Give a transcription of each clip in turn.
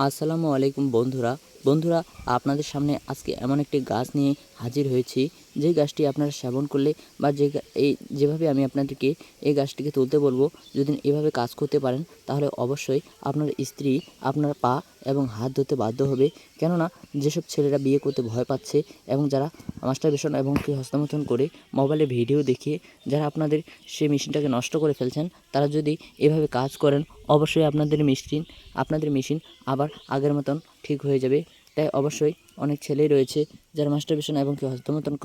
আসসালামু আলাইকুম বন্ধুরা আপনাদের সামনে আজকে এমন একটি গাছ নিয়ে হাজির হয়েছি যে গাছটি আপনারা সেবন করলে বা যেভাবে আমি আপনাদেরকে এই গাছটিকে তুলতে বলবো, যদি এভাবে কাজ করতে পারেন তাহলে অবশ্যই আপনার স্ত্রী আপনার পা এবং হাত ধরতে বাধ্য হবে। কেননা যেসব ছেলেরা বিয়ে করতে ভয় পাচ্ছে এবং যারা মাস্টারবেশন এবং কি হস্তমৈথুন করে মোবাইলে ভিডিও দেখিয়ে যারা আপনাদের সেই মেশিনটাকে নষ্ট করে ফেলছেন, তারা যদি এভাবে কাজ করেন অবশ্যই আপনাদের মেশিন আবার আগের মতন ঠিক হয়ে যাবে। তাই অবশ্যই অনেক ছেলেই রয়েছে যারা মাস্টারবেশন এবং কি হস্তমৈথুন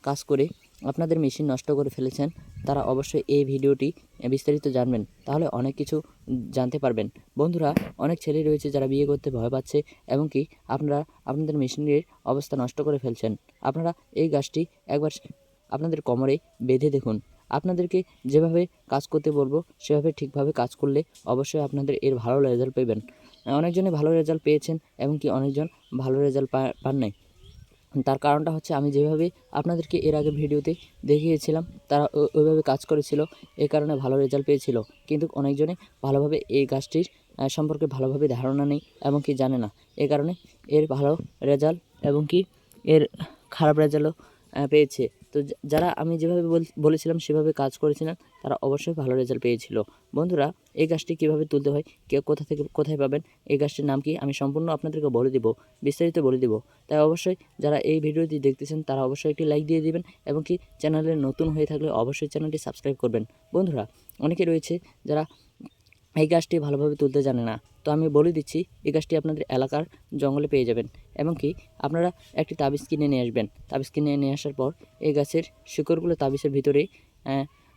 কাজ করে আপনাদের মেশিন নষ্ট করে ফেলেছেন। তারা অবশ্যই এই ভিডিওটি বিস্তারিত জানবেন, তাহলে অনেক কিছু জানতে পারবেন। বন্ধুরা, অনেক ছেলে রয়েছে যারা বিয়ে করতে ভয় পাচ্ছে এবং কি আপনারা আপনাদের মেশিনের অবস্থা নষ্ট করে ফেলছেন। আপনারা এই গাছটি একবার আপনাদের কোমরে বেঁধে দেখুন। আপনাদেরকে যেভাবে কাজ করতে বলবো সেভাবে ঠিকভাবে কাজ করলে অবশ্যই আপনাদের এর ভালো রেজাল্ট পাবেন। অনেকজনই ভালো রেজাল্ট পেয়েছেন এবং কি অনেকজন ভালো রেজাল্ট পান নাই। তার কারণটা হচ্ছে আমি যেভাবে আপনাদেরকে এর আগে ভিডিওতে দেখিয়েছিলাম তারা ওইভাবে কাজ করেছিল, এই কারণে ভালো রেজাল্ট পেয়েছিল। কিন্তু অনেকজনে ভালোভাবে এই গাছটির সম্পর্কে ভালোভাবে ধারণা নেই এবং কি জানে না, এই কারণে এর ভালো রেজাল্ট এবং কি এর খারাপ রেজাল্টও পেয়েছে। তো যারা আমি যেভাবে বলেছিলাম সেভাবে কাজ করেছিলেন তারা অবশ্যই ভালো রেজাল্ট পেয়েছিল। বন্ধুরা, এই গাছটি কীভাবে তুলতে হয়, কোথা থেকে কোথায় পাবেন, এই গাছটির নাম কি আমি সম্পূর্ণ আপনাদেরকে বলে দিব, বিস্তারিত বলে দিব। তাই অবশ্যই যারা এই ভিডিওটি দেখতেছেন তারা অবশ্যই একটি লাইক দিয়ে দিবেন এবং কি চ্যানেলে নতুন হয়ে থাকলে অবশ্যই চ্যানেলটি সাবস্ক্রাইব করবেন। বন্ধুরা, অনেকে রয়েছে যারা এই গাছটি ভালোভাবে তুলতে জানে না, তো আমি বলে দিচ্ছি এই গাছটি আপনাদের এলাকার জঙ্গলে পেয়ে যাবেন এবং কি আপনারা একটি তাবিজ কিনে নিয়ে আসবেন। তাবিজ কিনে নিয়ে আসার পর এই গাছের শিকড়গুলো তাবিজের ভিতরে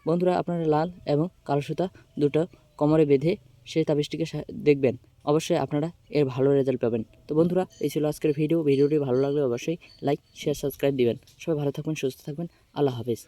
বন্ধুরা আপনারা লাল এবং কালো সুতা দুটো কোমরে বেঁধে সেই তাবিজটিকে দেখবেন, অবশ্যই আপনারা এর ভালো রেজাল্ট পাবেন। তো বন্ধুরা, এই ছিল আজকের ভিডিওটি ভালো লাগলে অবশ্যই লাইক শেয়ার সাবস্ক্রাইব দিবেন। সবাই ভালো থাকবেন, সুস্থ থাকবেন। আল্লাহ হাফেজ।